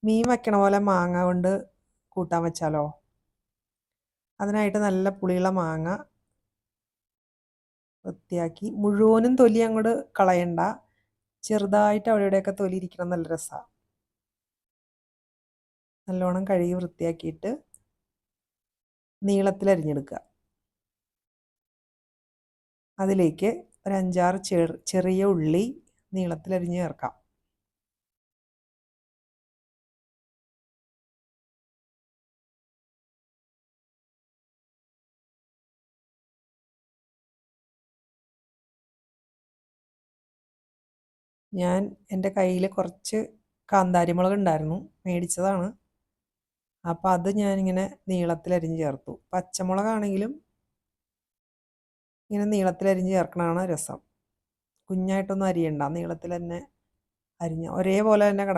മീൻ വയ്ക്കണ പോലെ മാങ്ങ കൊണ്ട് കൂട്ടാൻ വെച്ചാലോ? അതിനായിട്ട് നല്ല പുളിയുള്ള മാങ്ങ വൃത്തിയാക്കി മുഴുവനും തൊലി അങ്ങോട്ട് കളയണ്ട, ചെറുതായിട്ട് അവിടെ ഇവിടെയൊക്കെ തൊലി ഇരിക്കണം, നല്ല രസമാണ്. നല്ലോണം കഴുകി വൃത്തിയാക്കിയിട്ട് നീളത്തിലരിഞ്ഞെടുക്കുക. അതിലേക്ക് ഒരു 5-6 ചെറിയ ഉള്ളി നീളത്തിലരിഞ്ഞ് ചേർക്കാം. ഞാൻ എൻ്റെ കയ്യിൽ കുറച്ച് കാന്താരിമുളക് ഉണ്ടായിരുന്നു, മേടിച്ചതാണ്. അപ്പോൾ അത് ഞാനിങ്ങനെ നീളത്തിലരിഞ്ഞ് ചേർത്തു. പച്ചമുളകാണെങ്കിലും ഇങ്ങനെ നീളത്തിലരിഞ്ഞ് ചേർക്കണതാണ് രസം. കുഞ്ഞായിട്ടൊന്നും അരിയണ്ട, നീളത്തിൽ തന്നെ അരിഞ്ഞ ഒരേപോലെ തന്നെ കിടക്കണം.